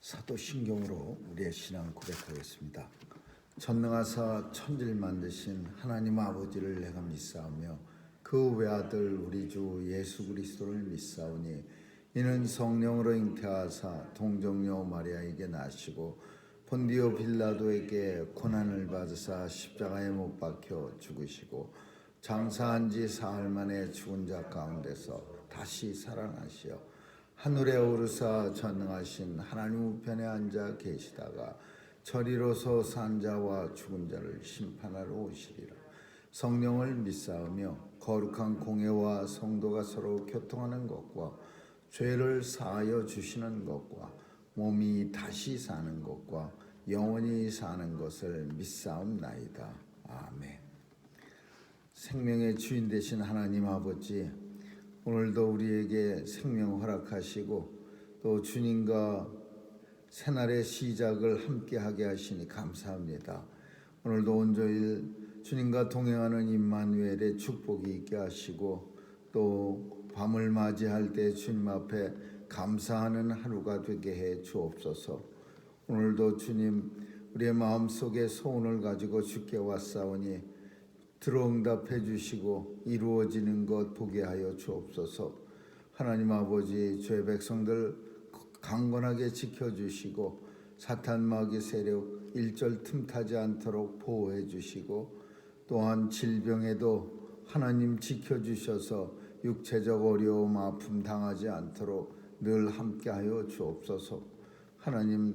사도신경으로 우리의 신앙 고백하겠습니다. 전능하사 천지를 만드신 하나님 아버지를 내가 믿사오며 그 외아들 우리 주 예수 그리스도를 믿사오니 이는 성령으로 잉태하사 동정녀 마리아에게 나시고 본디오 빌라도에게 고난을 받으사 십자가에 못 박혀 죽으시고 장사한 지 사흘 만에 죽은 자 가운데서 다시 살아나시어 하늘에 오르사 전능하신 하나님 우편에 앉아 계시다가 저리로서 산 자와 죽은 자를 심판하러 오시리라. 성령을 믿사오며 거룩한 공회와 성도가 서로 교통하는 것과 죄를 사하여 주시는 것과 몸이 다시 사는 것과 영원히 사는 것을 믿사옵나이다. 아멘. 생명의 주인 되신 하나님 아버지, 오늘도 우리에게 생명 허락하시고 또 주님과 새날의 시작을 함께하게 하시니 감사합니다. 오늘도 온종일 주님과 동행하는 임마누엘의 축복이 있게 하시고 또 밤을 맞이할 때 주님 앞에 감사하는 하루가 되게 해 주옵소서. 오늘도 주님, 우리의 마음속에 소원을 가지고 주께 왔사오니 들어응답해 주시고 이루어지는 것 보게 하여 주옵소서. 하나님 아버지, 주의 백성들 강건하게 지켜주시고 사탄 마귀 세력 일절 틈타지 않도록 보호해 주시고 또한 질병에도 하나님 지켜주셔서 육체적 어려움 아픔 당하지 않도록 늘 함께하여 주옵소서. 하나님,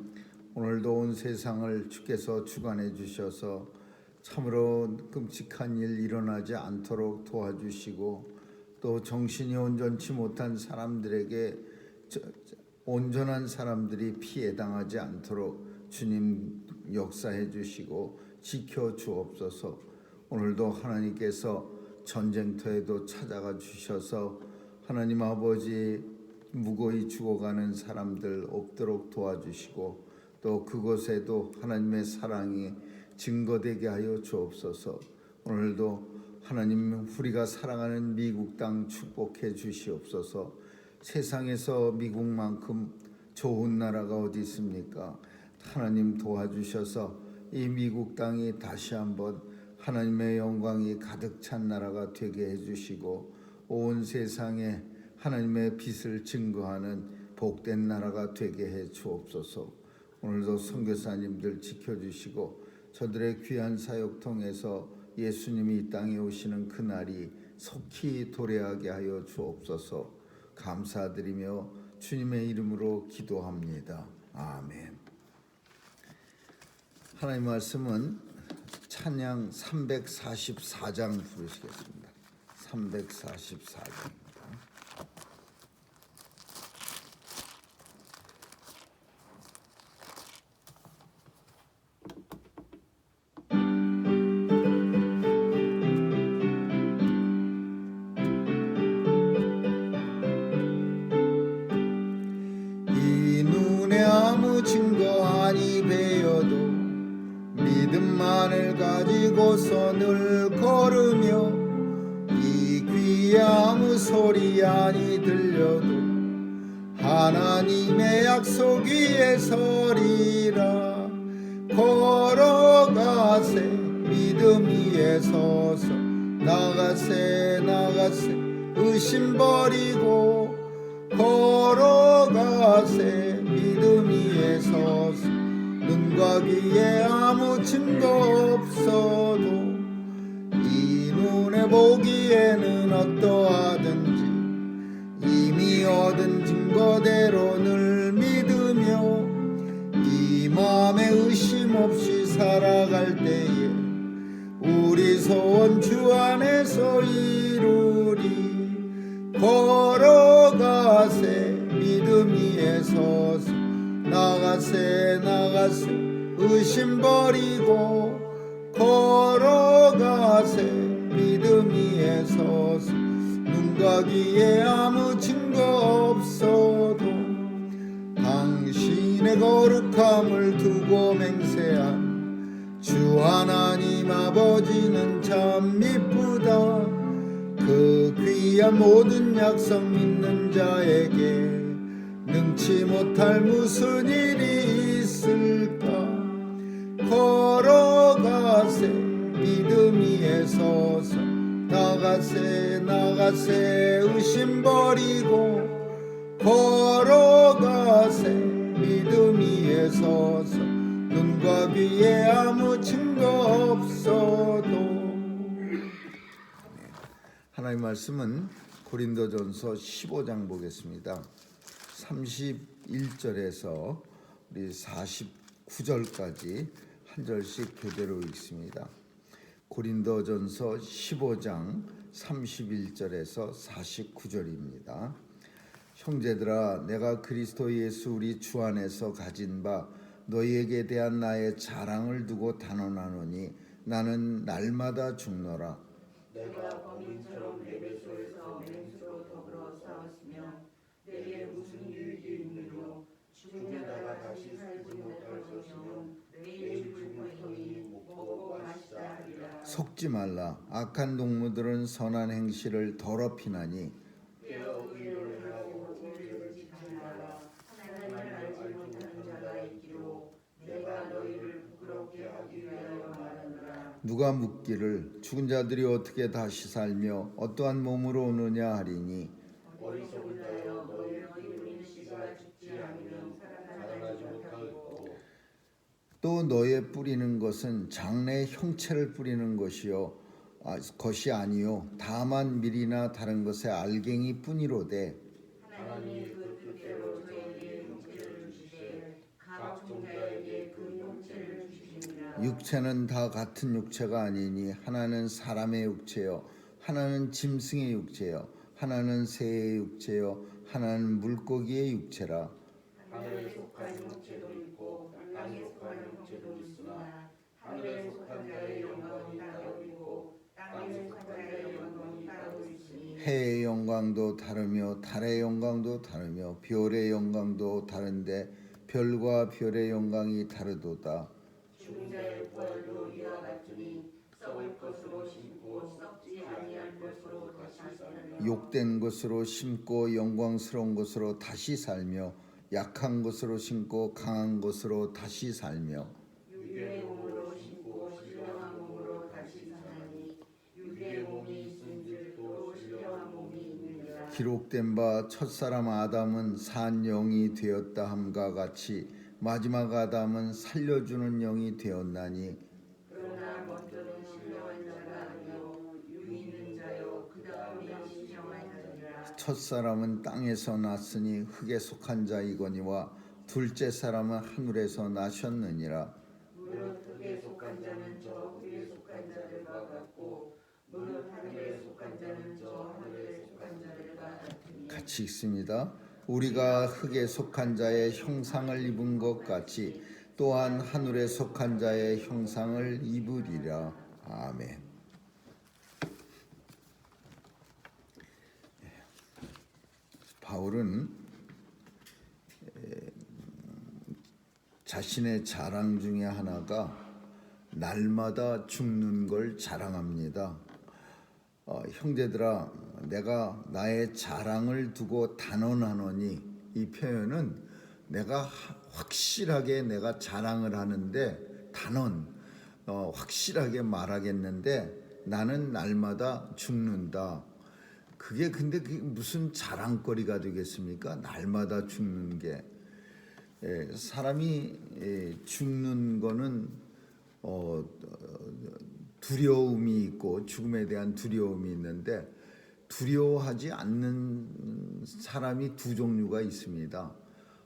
오늘도 온 세상을 주께서 주관해 주셔서 참으로 끔찍한 일 일어나지 않도록 도와주시고 또 정신이 온전치 못한 사람들에게 온전한 사람들이 피해 당하지 않도록 주님 역사해 주시고 지켜 주옵소서. 오늘도 하나님께서 전쟁터에도 찾아가 주셔서 하나님 아버지 무고히 죽어가는 사람들 없도록 도와주시고 또 그곳에도 하나님의 사랑이 증거되게 하여 주옵소서. 오늘도 하나님, 우리가 사랑하는 미국 땅 축복해 주시옵소서. 세상에서 미국만큼 좋은 나라가 어디 있습니까? 하나님 도와주셔서 이 미국 땅이 다시 한번 하나님의 영광이 가득 찬 나라가 되게 해주시고 온 세상에 하나님의 빛을 증거하는 복된 나라가 되게 해 주옵소서. 오늘도 선교사님들 지켜주시고 저들의 귀한 사역 통해서 예수님이 이 땅에 오시는 그날이 속히 도래하게 하여 주옵소서. 감사드리며 주님의 이름으로 기도합니다. 아멘. 하나님 말씀은 찬양 344장 부르시겠습니다. 344장입니다. 증거 아니 배어도 믿음만을 가지고서 늘 걸으며 이 귀에 아무 소리 아니 들려도 하나님의 약속 위에 서리라. 걸어가세 믿음 위에 서서 나가세 나가세 의심 버리고 걸어가세 믿음 위에 서서 눈과 귀에 아무 증거 없어도 이 눈에 보기에는 어떠하든지 이미 얻은 증거대로 늘 믿으며 이 마음에 의심 없이 살아갈 때에 우리 소원 주 안에서 이루리. 걸어가세 믿음 위에 서서 나가세 나가세 의심 버리고 걸어가세 믿음 위에 서서 눈과 귀에 아무 증거 없어도 당신의 거룩함을 두고 맹세한 주 하나님 아버지는 참 미쁘다. 그 귀한 모든 약속 믿는 자에게 능치 못할 무슨 일이 있을까. 걸어가세 믿음 위에 서서 나가세 나가세 의심 버리고 걸어가세 믿음 위에 서서 눈과 귀에 아무 증거 없어도. 하나님 말씀은 고린도전서 15장 보겠습니다. 31절에서 우리 49절까지 한 절씩 교대로 읽습니다. 고린도전서 15장 31절에서 49절입니다. 형제들아, 내가 그리스도 예수 우리 주 안에서 가진 바 너희에게 대한 나의 자랑을 두고 단언하노니 나는 날마다 죽노라. 내가 범인처럼 에베소에서 맹수로 더불어 싸웠으며 내게 무슨 유익이 있느뇨. 죽은 자가 다시 살지 못할 것이며 내일 죽을 고통이 먹고 마시다 하리라. 속지 말라. 악한 동무들은 선한 행실을 더럽히나니 깨어 의를 하고 의를 지키지 말라. 하나님을 알지 못하는 자가 있기로 내가 너희를 부끄럽게 하기 위하여 말하노라. 누가 묻기를 죽은 자들이 어떻게 다시 살며 어떠한 몸으로 오느냐 하리니 어리석은 자여 너희 뿌리는 씨가 죽지 않으면 살아나지 못하겠고 또 너의 뿌리는 것은 장래의 형체를 뿌리는 것이 아니요 다만 밀이나 다른 것의 알갱이 뿐이로되 하나님이 그 뜻대로 저에게 형체를 주시되 각 종자에게 그 형체를 주시니라. 육체는 다 같은 육체가 아니니 하나는 사람의 육체요 하나는 짐승의 육체요 하나는 새의 육체요 하나는 물고기의 육체라. 하늘에 속한 형체도 있고 땅에 속한 형체도 있으나 하늘에 속한 자의 영광이 따로 있고 땅에 속한 자의 영광이 따로 있으니 해의 영광도 다르며 달의 영광도 다르며 별의 영광도 다른데 별과 별의 영광이 다르도다. 죽은 자의 부활도 이와 같으니 썩을 것으로 심고 썩지 아니할 것으로 다시 살며 욕된 것으로 심고 영광스러운 것으로 다시 살며 약한 것으로 심고 강한 것으로 다시 살며 유리의 몸으로 심고 신령한 몸으로 다시 사나니 유리의 몸이 있은즉 또 신령한 몸이 있느니라. 기록된 바 첫사람 아담은 산 영이 되었다 함과 같이 마지막 아담은 살려주는 영이 되었나니 그러나 먼저는 신령한 자가 아니요 유 있는 자요 그 다음이 신령한 자니라. 첫사람은 땅에서 났으니 흙에 속한 자이거니와 둘째 사람은 하늘에서 나셨느니라. 무릇 흙에 속한 자는 저 흙에 속한 자들과 같고 무릇 하늘에 속한 자는 저 하늘에 속한 자들과 같으니. 같이 읽습니다. 우리가 흙에 속한 자의 형상을 입은 것 같이 또한 하늘에 속한 자의 형상을 입으리라. 아멘. 바울은 자신의 자랑 중에 하나가 날마다 죽는 걸 자랑합니다. 형제들아, 내가 나의 자랑을 두고 단언하노니, 이 표현은 내가 확실하게 내가 자랑을 하는데 단언 확실하게 말하겠는데 나는 날마다 죽는다. 그게 근데 그게 무슨 자랑거리가 되겠습니까? 날마다 죽는 게. 사람이 죽는 거는 두려움이 있고 죽음에 대한 두려움이 있는데 두려워하지 않는 사람이 두 종류가 있습니다.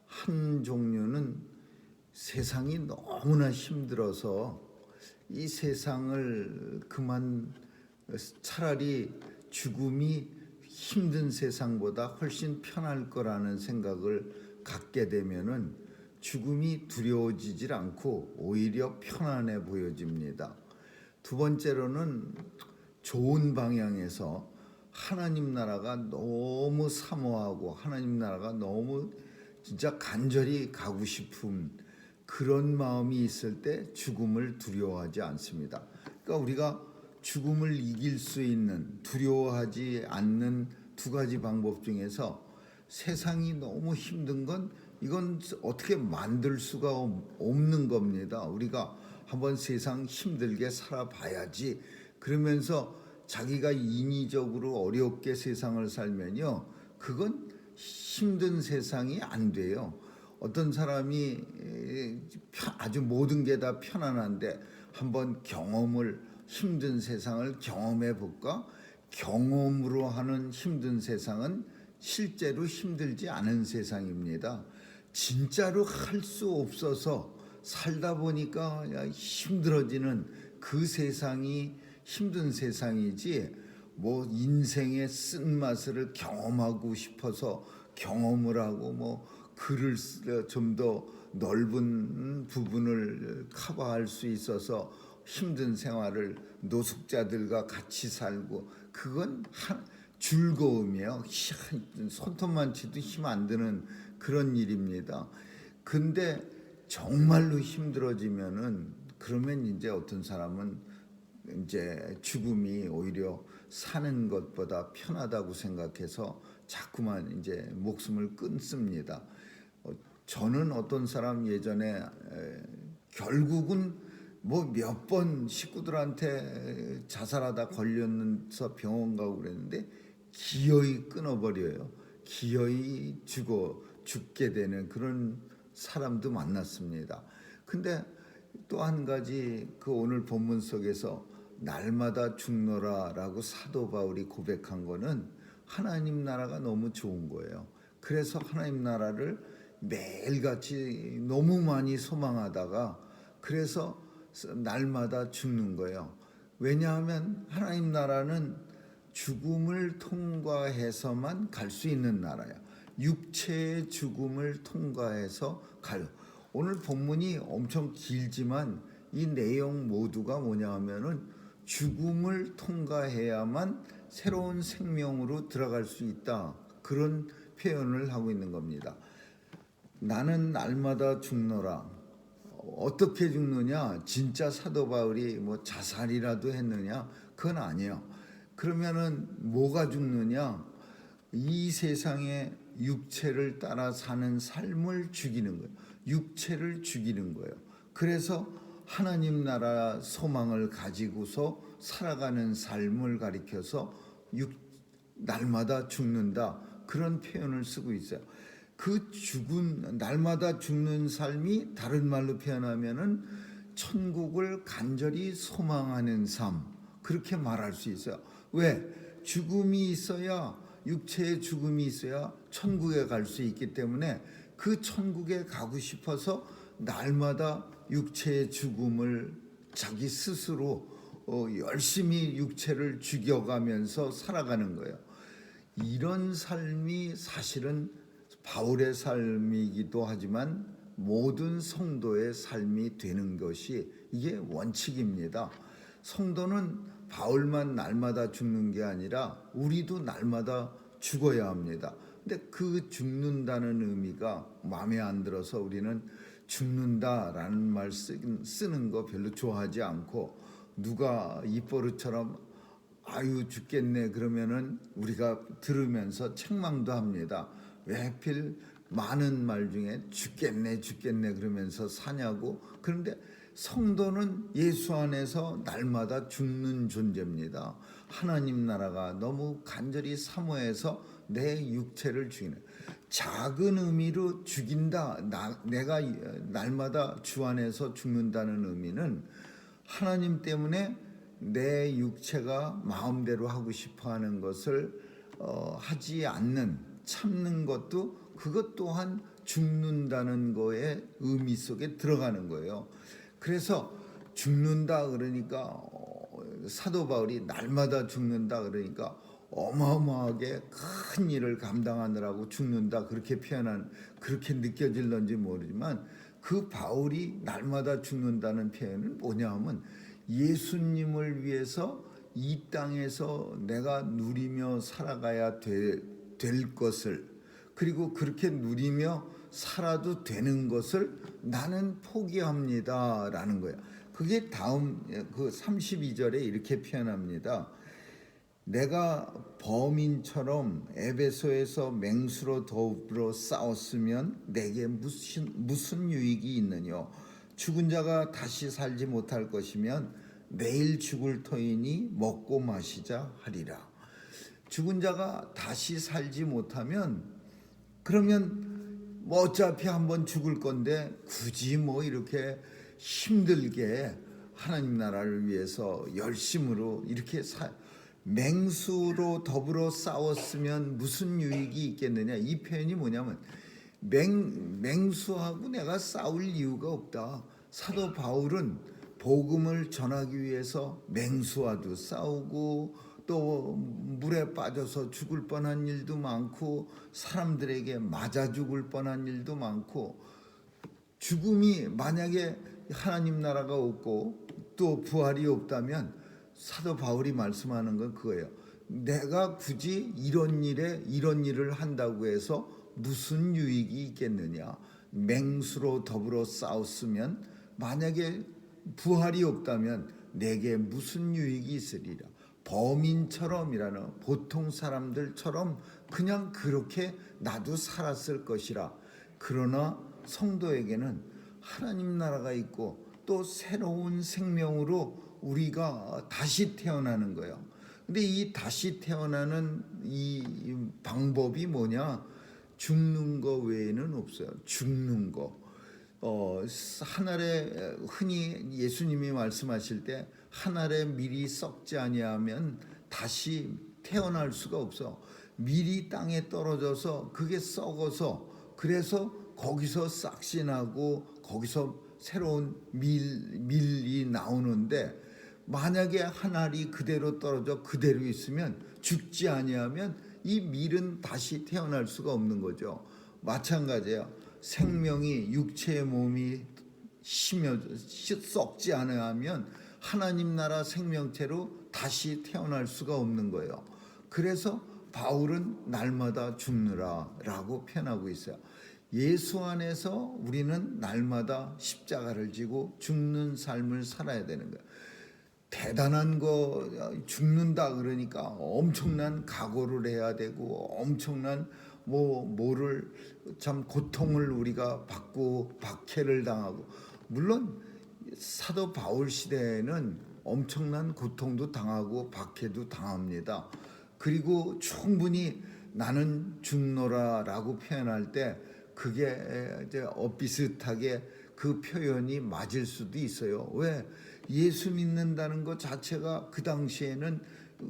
한 종류는 세상이 너무나 힘들어서 이 세상을 그만 차라리 죽음이 힘든 세상보다 훨씬 편할 거라는 생각을 갖게 되면은 죽음이 두려워지질 않고 오히려 편안해 보여집니다. 두 번째로는 좋은 방향에서 하나님 나라가 너무 사모하고 하나님 나라가 너무 진짜 간절히 가고 싶은 그런 마음이 있을 때 죽음을 두려워하지 않습니다. 그러니까 우리가 죽음을 이길 수 있는 두려워하지 않는 두 가지 방법 중에서 세상이 너무 힘든 건 이건 어떻게 만들 수가 없는 겁니다. 우리가 한번 세상 힘들게 살아봐야지. 그러면서 자기가 인위적으로 어렵게 세상을 살면요, 그건 힘든 세상이 안 돼요. 어떤 사람이 아주 모든 게 다 편안한데 한번 힘든 세상을 경험해 볼까? 경험으로 하는 힘든 세상은 실제로 힘들지 않은 세상입니다. 진짜로 할 수 없어서 살다 보니까 힘들어지는 그 세상이 힘든 세상이지, 뭐 인생의 쓴맛을 경험하고 싶어서 경험을 하고 뭐 글을 좀 더 넓은 부분을 커버할 수 있어서 힘든 생활을 노숙자들과 같이 살고, 그건 즐거움이에요. 손톱만 치도 힘 안 드는 그런 일입니다. 근데 정말로 힘들어지면은, 그러면 이제 어떤 사람은 이제 죽음이 오히려 사는 것보다 편하다고 생각해서 자꾸만 이제 목숨을 끊습니다. 저는 어떤 사람 예전에 결국은 뭐 몇 번 식구들한테 자살하다 걸려서 병원 가고 그랬는데 기어이 끊어버려요. 기어이 죽게 되는 그런 사람도 만났습니다. 근데 또 한 가지, 그 오늘 본문 속에서 날마다 죽노라라고 사도 바울이 고백한 거는 하나님 나라가 너무 좋은 거예요. 그래서 하나님 나라를 매일같이 너무 많이 소망하다가 그래서 날마다 죽는 거예요. 왜냐하면 하나님 나라는 죽음을 통과해서만 갈 수 있는 나라야. 육체의 죽음을 통과해서 가요. 오늘 본문이 엄청 길지만 이 내용 모두가 뭐냐 하면은 죽음을 통과해야만 새로운 생명으로 들어갈 수 있다, 그런 표현을 하고 있는 겁니다. 나는 날마다 죽노라. 어떻게 죽느냐? 진짜 사도 바울이 뭐 자살이라도 했느냐? 그건 아니에요. 그러면은 뭐가 죽느냐? 이 세상의 육체를 따라 사는 삶을 죽이는 거예요. 육체를 죽이는 거예요. 그래서 하나님 나라 소망을 가지고서 살아가는 삶을 가리켜서 날마다 죽는다, 그런 표현을 쓰고 있어요. 그 날마다 죽는 삶이 다른 말로 표현하면은 천국을 간절히 소망하는 삶, 그렇게 말할 수 있어요. 왜? 죽음이 있어야, 육체의 죽음이 있어야 천국에 갈 수 있기 때문에 그 천국에 가고 싶어서 날마다 육체의 죽음을 자기 스스로 열심히 육체를 죽여가면서 살아가는 거예요. 이런 삶이 사실은 바울의 삶이기도 하지만 모든 성도의 삶이 되는 것이 이게 원칙입니다. 성도는 바울만 날마다 죽는 게 아니라 우리도 날마다 죽어야 합니다. 근데 그 죽는다는 의미가 마음에 안 들어서 우리는 죽는다라는 말 쓰는 거 별로 좋아하지 않고, 누가 입버릇처럼 아유 죽겠네 그러면은 우리가 들으면서 책망도 합니다. 왜 하필 많은 말 중에 죽겠네 그러면서 사냐고. 그런데 성도는 예수 안에서 날마다 죽는 존재입니다. 하나님 나라가 너무 간절히 사모해서 내 육체를 죽이는, 작은 의미로 죽인다, 내가 날마다 주 안에서 죽는다는 의미는 하나님 때문에 내 육체가 마음대로 하고 싶어하는 것을 하지 않는, 참는 것도, 그것 또한 죽는다는 거의 의미 속에 들어가는 거예요. 그래서 죽는다 그러니까 사도 바울이 날마다 죽는다 그러니까 어마어마하게 큰 일을 감당하느라고 죽는다, 그렇게 그렇게 느껴질런지 모르지만, 그 바울이 날마다 죽는다는 표현은 뭐냐 하면 예수님을 위해서 이 땅에서 내가 누리며 살아가야 될 것을, 그리고 그렇게 누리며 살아도 되는 것을 나는 포기합니다라는 거예요. 그게 다음 그 32절에 이렇게 표현합니다. 내가 범인처럼 에베소에서 맹수로 더불어 싸웠으면 내게 무슨 유익이 있느뇨? 죽은 자가 다시 살지 못할 것이면 내일 죽을 터이니 먹고 마시자 하리라. 죽은 자가 다시 살지 못하면 그러면 뭐 어차피 한번 죽을 건데 굳이 뭐 이렇게 힘들게 하나님 나라를 위해서 열심으로 이렇게 맹수로 더불어 싸웠으면 무슨 유익이 있겠느냐. 이 표현이 뭐냐면 맹수하고 내가 싸울 이유가 없다. 사도 바울은 복음을 전하기 위해서 맹수와도 싸우고 또 물에 빠져서 죽을 뻔한 일도 많고 사람들에게 맞아 죽을 뻔한 일도 많고, 죽음이 만약에 하나님 나라가 없고 또 부활이 없다면 사도 바울이 말씀하는 건 그거예요. 내가 굳이 이런 일을 한다고 해서 무슨 유익이 있겠느냐. 맹수로 더불어 싸웠으면 만약에 부활이 없다면 내게 무슨 유익이 있으리라. 범인처럼이라는, 보통 사람들처럼 그냥 그렇게 나도 살았을 것이라. 그러나 성도에게는 하나님 나라가 있고 또 새로운 생명으로 우리가 다시 태어나는 거예요. 근데 이 다시 태어나는 이 방법이 뭐냐? 죽는 거 외에는 없어요. 죽는 거. 하늘에 흔히 예수님이 말씀하실 때 하늘에 밀이 썩지 아니하면 다시 태어날 수가 없어. 밀이 땅에 떨어져서 그게 썩어서 그래서 거기서 싹시 나고 거기서 새로운 밀이 나오는데, 만약에 한 알이 그대로 떨어져 그대로 있으면 죽지 아니하면 이 밀은 다시 태어날 수가 없는 거죠. 마찬가지예요. 생명이 육체의 몸이 썩지 않으면 하나님 나라 생명체로 다시 태어날 수가 없는 거예요. 그래서 바울은 날마다 죽느라라고 표현하고 있어요. 예수 안에서 우리는 날마다 십자가를 지고 죽는 삶을 살아야 되는 거예요. 대단한 거 죽는다 그러니까 엄청난 각오를 해야 되고 엄청난 뭐를 참 고통을 우리가 받고 박해를 당하고, 물론 사도 바울 시대에는 엄청난 고통도 당하고 박해도 당합니다. 그리고 충분히 나는 죽노라라고 표현할 때 그게 이제 비슷하게 그 표현이 맞을 수도 있어요. 왜? 예수 믿는다는 것 자체가 그 당시에는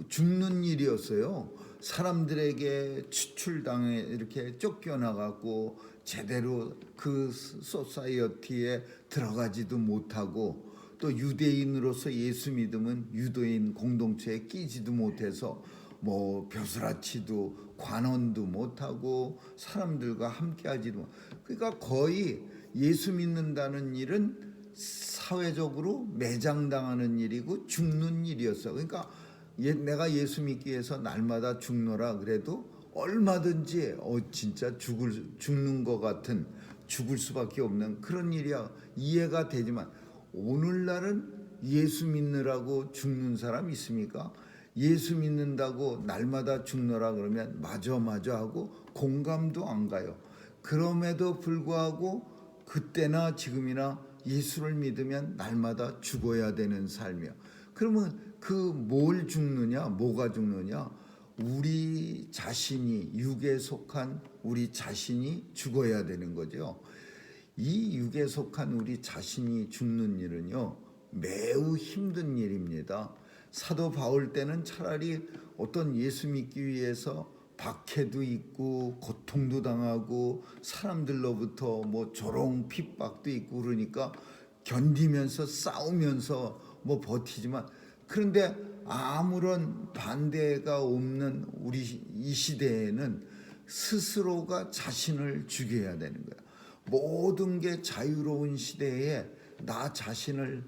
죽는 일이었어요. 사람들에게 추출당해 이렇게 쫓겨나가고 제대로 그 소사이어티에 들어가지도 못하고, 또 유대인으로서 예수 믿으면 유대인 공동체에 끼지도 못해서 뭐 벼슬아치도 관원도 못하고 사람들과 함께하지도, 그러니까 거의 예수 믿는다는 일은 사회적으로 매장당하는 일이고 죽는 일이었어. 그러니까 내가 예수 믿기 위해서 날마다 죽노라 그래도 얼마든지 진짜 죽는 것 같은, 죽을 수밖에 없는 그런 일이야. 이해가 되지만 오늘날은 예수 믿느라고 죽는 사람 있습니까? 예수 믿는다고 날마다 죽노라 그러면 맞아 하고 공감도 안 가요. 그럼에도 불구하고 그때나 지금이나 예수를 믿으면 날마다 죽어야 되는 삶이야. 그러면 그 뭘 죽느냐, 뭐가 죽느냐? 우리 자신이, 육에 속한 우리 자신이 죽어야 되는 거죠. 이 육에 속한 우리 자신이 죽는 일은요 매우 힘든 일입니다. 사도 바울 때는 차라리 어떤 예수 믿기 위해서 박해도 있고 고통도 당하고 사람들로부터 뭐 조롱 핍박도 있고 그러니까 견디면서 싸우면서 뭐 버티지만, 그런데 아무런 반대가 없는 우리 이 시대에는 스스로가 자신을 죽여야 되는 거야. 모든 게 자유로운 시대에 나 자신을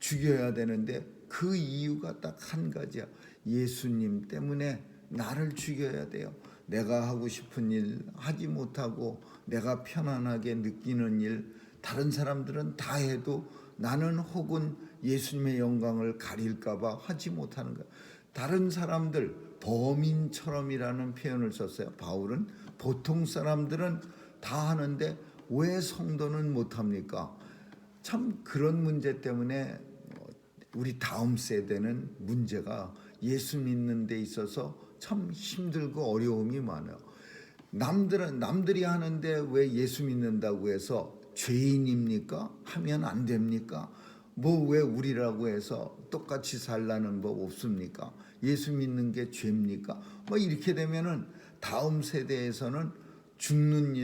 죽여야 되는데 그 이유가 딱 한 가지야. 예수님 때문에 나를 죽여야 돼요. 내가 하고 싶은 일 하지 못하고 내가 편안하게 느끼는 일 다른 사람들은 다 해도 나는 혹은 예수님의 영광을 가릴까 봐 하지 못하는 거야. 다른 사람들 범인처럼이라는 표현을 썼어요. 바울은 보통 사람들은 다 하는데 왜 성도는 못합니까? 참 그런 문제 때문에 우리 다음 세대는 문제가 예수 믿는 데 있어서 참 힘들고 어려움이 많아요. 남들이 하는데 왜 예수 믿는다고 해서 죄인입니까? 하면 안 됩니까? 뭐 왜 우리라고 해서 똑같이 살라는 법 없습니까? 예수 믿는 게 죄입니까? 뭐 이렇게 되면은 다음 세대에서는 죽는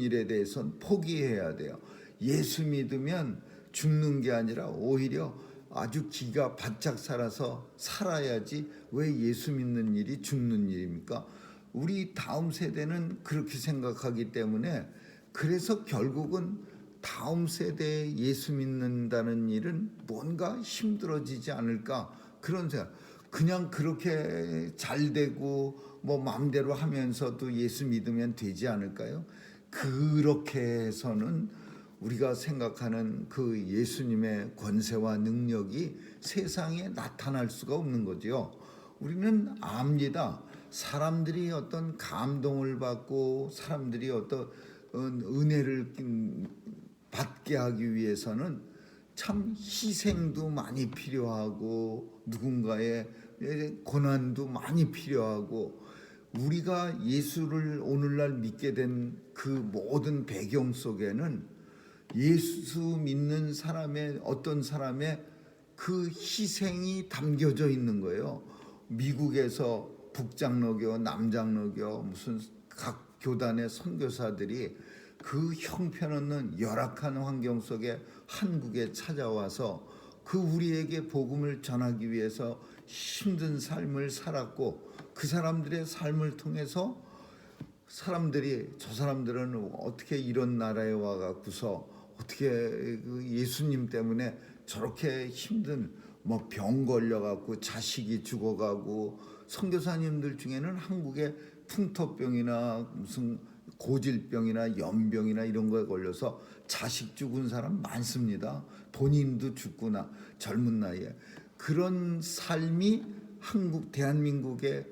일에 대해서는 포기해야 돼요. 예수 믿으면 죽는 게 아니라 오히려 아주 기가 바짝 살아서 살아야지 왜 예수 믿는 일이 죽는 일입니까? 우리 다음 세대는 그렇게 생각하기 때문에 그래서 결국은 다음 세대에 예수 믿는다는 일은 뭔가 힘들어지지 않을까 그런 생각. 그냥 그렇게 잘 되고 뭐 마음대로 하면서도 예수 믿으면 되지 않을까요? 그렇게 해서는 우리가 생각하는 그 예수님의 권세와 능력이 세상에 나타날 수가 없는 거죠. 우리는 압니다. 사람들이 어떤 감동을 받고 사람들이 어떤 은혜를 받게 하기 위해서는 참 희생도 많이 필요하고 누군가의 고난도 많이 필요하고 우리가 예수를 오늘날 믿게 된 그 모든 배경 속에는 예수 믿는 사람의 어떤 사람의 그 희생이 담겨져 있는 거예요. 미국에서 북장로교, 남장로교 무슨 각 교단의 선교사들이 그 형편없는 열악한 환경 속에 한국에 찾아와서 그 우리에게 복음을 전하기 위해서 힘든 삶을 살았고 그 사람들의 삶을 통해서 사람들이 저 사람들은 어떻게 이런 나라에 와갖고서 어떻게 그 예수님 때문에 저렇게 힘든 뭐 병 걸려갖고 자식이 죽어가고 선교사님들 중에는 한국에 풍토병이나 무슨 고질병이나 연병이나 이런 거에 걸려서 자식 죽은 사람 많습니다. 본인도 죽구나 젊은 나이에 그런 삶이 대한민국의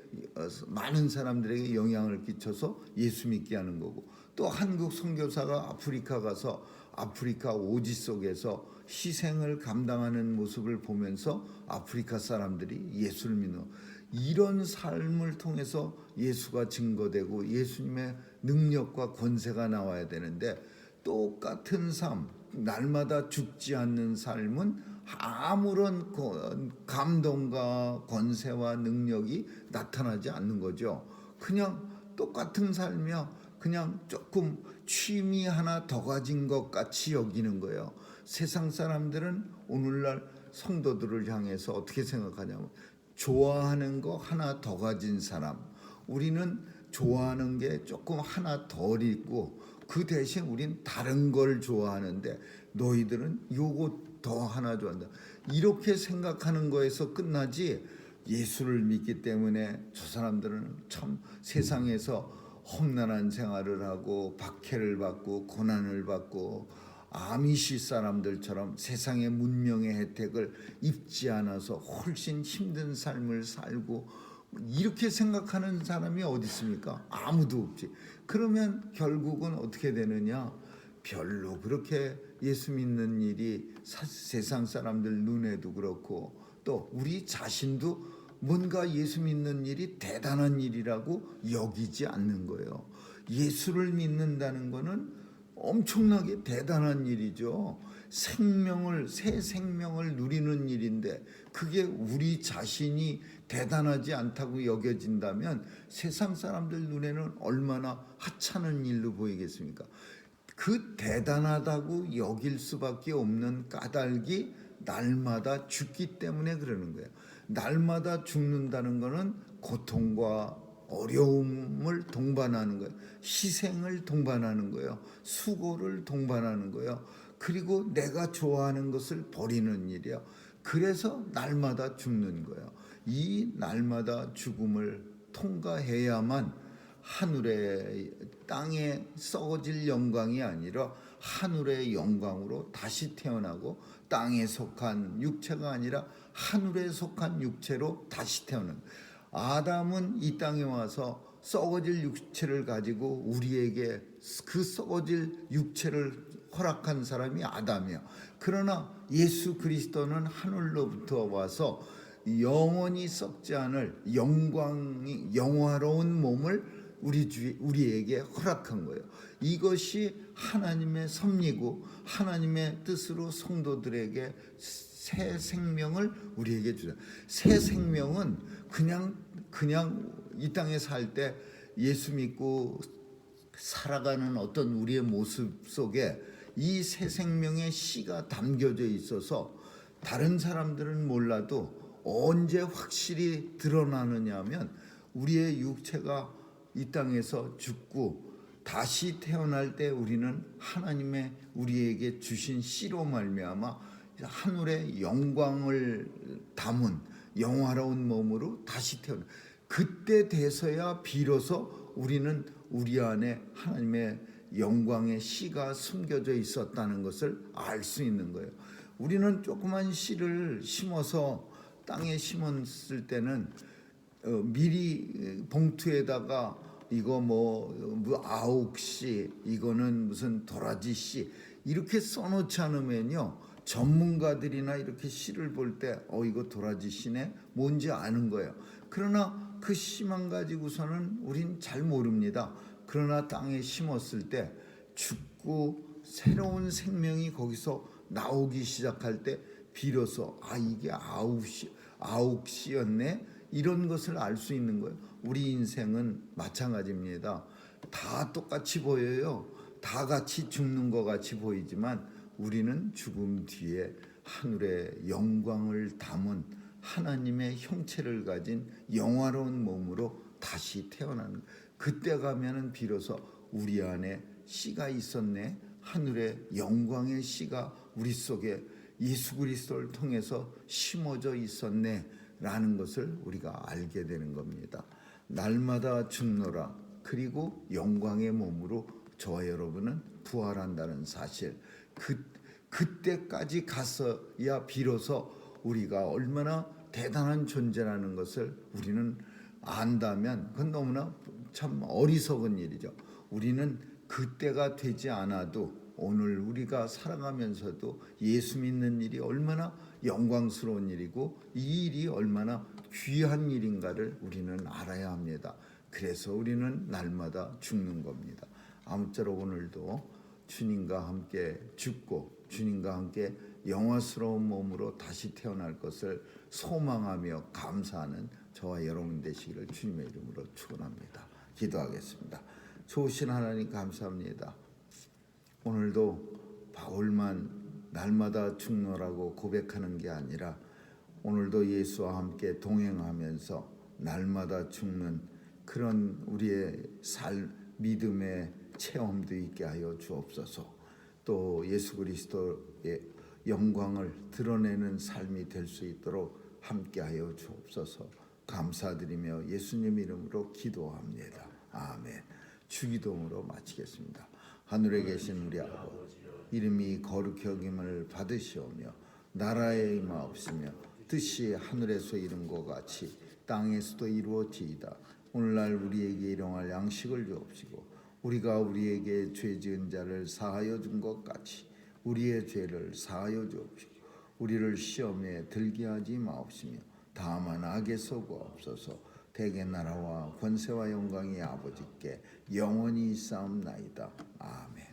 많은 사람들에게 영향을 끼쳐서 예수 믿게 하는 거고 또 한국 선교사가 아프리카 가서 아프리카 오지 속에서 희생을 감당하는 모습을 보면서 아프리카 사람들이 예수를 믿는 이런 삶을 통해서 예수가 증거되고 예수님의 능력과 권세가 나와야 되는데 똑같은 삶, 날마다 죽지 않는 삶은 아무런 감동과 권세와 능력이 나타나지 않는 거죠. 그냥 똑같은 삶이야. 그냥 조금 취미 하나 더 가진 것 같이 여기는 거예요. 세상 사람들은 오늘날 성도들을 향해서 어떻게 생각하냐면 좋아하는 거 하나 더 가진 사람. 우리는 좋아하는 게 조금 하나 덜 있고 그 대신 우린 다른 걸 좋아하는데 너희들은 요거 더 하나 좋아한다. 이렇게 생각하는 거에서 끝나지 예수를 믿기 때문에 저 사람들은 참 세상에서 험난한 생활을 하고 박해를 받고 고난을 받고 아미시 사람들처럼 세상의 문명의 혜택을 입지 않아서 훨씬 힘든 삶을 살고 이렇게 생각하는 사람이 어디 있습니까? 아무도 없지. 그러면 결국은 어떻게 되느냐? 별로 그렇게 예수 믿는 일이 세상 사람들 눈에도 그렇고 또 우리 자신도 뭔가 예수 믿는 일이 대단한 일이라고 여기지 않는 거예요. 예수를 믿는다는 거는 엄청나게 대단한 일이죠. 새 생명을 누리는 일인데 그게 우리 자신이 대단하지 않다고 여겨진다면 세상 사람들 눈에는 얼마나 하찮은 일로 보이겠습니까? 그 대단하다고 여길 수밖에 없는 까닭이 날마다 죽기 때문에 그러는 거예요. 날마다 죽는다는 것은 고통과 어려움을 동반하는 거예요. 희생을 동반하는 거예요. 수고를 동반하는 거예요. 그리고 내가 좋아하는 것을 버리는 일이에요. 그래서 날마다 죽는 거예요. 이 날마다 죽음을 통과해야만 하늘의 땅에 썩어질 영광이 아니라 하늘의 영광으로 다시 태어나고 땅에 속한 육체가 아니라 하늘에 속한 육체로 다시 태어난 아담은 이 땅에 와서 썩어질 육체를 가지고 우리에게 그 썩어질 육체를 허락한 사람이 아담이야. 그러나 예수 그리스도는 하늘로부터 와서 영원히 썩지 않을 영광이 영화로운 몸을 우리에게 허락한 거예요. 이것이 하나님의 섭리고 하나님의 뜻으로 성도들에게 새 생명을 우리에게 주자. 새 생명은 그냥 이 땅에 살 때 예수 믿고 살아가는 어떤 우리의 모습 속에 이 새 생명의 씨가 담겨져 있어서 다른 사람들은 몰라도 언제 확실히 드러나느냐 하면 우리의 육체가 이 땅에서 죽고 다시 태어날 때 우리는 하나님의 우리에게 주신 씨로 말미암아 하늘의 영광을 담은 영화로운 몸으로 다시 태어나. 그때 돼서야 비로소 우리는 우리 안에 하나님의 영광의 씨가 숨겨져 있었다는 것을 알 수 있는 거예요. 우리는 조그만 씨를 심어서 땅에 심었을 때는 미리 봉투에다가 이거 뭐 아욱씨, 이거는 무슨 도라지 씨 이렇게 써놓지 않으면요, 전문가들이나 이렇게 씨를 볼 때 이거 도라지 씨네 뭔지 아는 거예요. 그러나 그 씨만 가지고서는 우린 잘 모릅니다. 그러나 땅에 심었을 때 죽고 새로운 생명이 거기서 나오기 시작할 때 비로소 이게 아욱씨였네 이런 것을 알 수 있는 거예요. 우리 인생은 마찬가지입니다. 다 똑같이 보여요. 다 같이 죽는 것 같이 보이지만 우리는 죽음 뒤에 하늘의 영광을 담은 하나님의 형체를 가진 영화로운 몸으로 다시 태어나는, 그때 가면은 비로소 우리 안에 씨가 있었네, 하늘의 영광의 씨가 우리 속에 예수 그리스도를 통해서 심어져 있었네 라는 것을 우리가 알게 되는 겁니다. 날마다 죽노라. 그리고 영광의 몸으로 저와 여러분은 부활한다는 사실, 그때까지 갔어야 비로소 우리가 얼마나 대단한 존재라는 것을 우리는 안다면 그건 너무나 참 어리석은 일이죠. 우리는 그때가 되지 않아도 오늘 우리가 살아가면서도 예수 믿는 일이 얼마나 영광스러운 일이고 이 일이 얼마나 귀한 일인가를 우리는 알아야 합니다. 그래서 우리는 날마다 죽는 겁니다. 아무쪼록 오늘도 주님과 함께 죽고 주님과 함께 영화스러운 몸으로 다시 태어날 것을 소망하며 감사하는 저와 여러분 되시기를 주님의 이름으로 축원합니다. 기도하겠습니다. 좋으신 하나님 감사합니다. 오늘도 바울만 날마다 죽노라고 고백하는 게 아니라 오늘도 예수와 함께 동행하면서 날마다 죽는 그런 우리의 믿음의 체험도 있게 하여 주옵소서. 또 예수 그리스도의 영광을 드러내는 삶이 될 수 있도록 함께하여 주옵소서. 감사드리며 예수님 이름으로 기도합니다. 아멘. 주기도문으로 마치겠습니다. 하늘에 계신 우리 아버지, 이름이 거룩히 여김을 받으시오며 나라에 임하옵시며 뜻이 하늘에서 이룬 것 같이 땅에서도 이루어지이다. 오늘날 우리에게 일용할 양식을 주옵시고 우리가 우리에게 죄 지은 자를 사하여 준 것 같이 우리의 죄를 사하여 주옵시고 우리를 시험에 들게 하지 마옵시며 다만 악에서 구하옵소서. 대개 나라와 권세와 영광이 아버지께 영원히 있사옵나이다. 아멘.